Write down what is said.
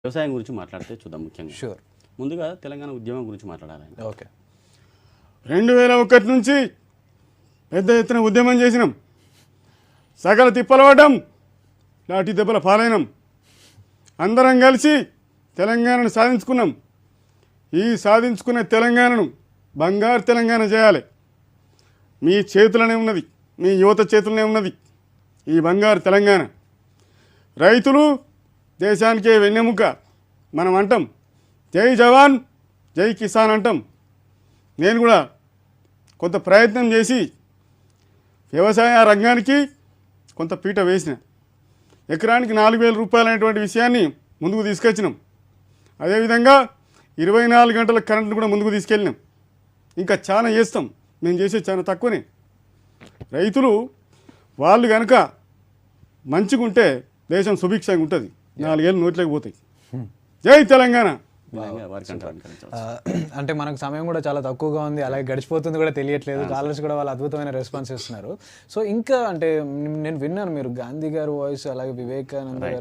వ్యవసాయం గురించి మాట్లాడితే చూద్దాం ముఖ్యంగా. షూర్. ముందుగా తెలంగాణ ఉద్యమం గురించి మాట్లాడాలి. ఓకే. 2001 నుంచి పెద్ద ఎత్తున ఉద్యమం చేసినాం. సకల తిప్పలవడం, లాఠీ దెబ్బల పాలైనం. అందరం కలిసి తెలంగాణను సాధించుకున్నాం. ఈ సాధించుకునే తెలంగాణను బంగారు తెలంగాణ చేయాలి. మీ చేతులనే ఉన్నది, మీ యువత చేతులనే ఉన్నది ఈ బంగారు తెలంగాణ. రైతులు దేశానికే వెన్నెముక. మనం అంటాం జై జవాన్ జై కిసాన్ అంటాం. నేను కూడా కొంత ప్రయత్నం చేసి వ్యవసాయ రంగానికి కొంత పీట వేసిన. ఎకరానికి 4,000 రూపాయలు అనేటువంటి విషయాన్ని ముందుకు తీసుకొచ్చినాం. అదేవిధంగా 24 గంటల కరెంట్ను కూడా ముందుకు తీసుకెళ్ళినాం. ఇంకా చాలా చేస్తాం. మేము చేసేది చాలా తక్కువనే. రైతులు వాళ్ళు కనుక మంచిగా ఉంటే దేశం సుభిక్షంగా ఉంటుంది. 4 ఏళ్ళు నోట్లోకి పోతాయి. జై తెలంగాణ. అంటే మనకు సమయం కూడా చాలా తక్కువగా ఉంది, అలాగే గడిచిపోతుంది కూడా తెలియట్లేదు. కాలర్స్ కూడా వాళ్ళు అద్భుతమైన రెస్పాన్స్ ఇస్తున్నారు. సో ఇంకా అంటే నేను విన్నాను మీరు గాంధీ గారు వాయిస్, అలాగే వివేకానంద గారు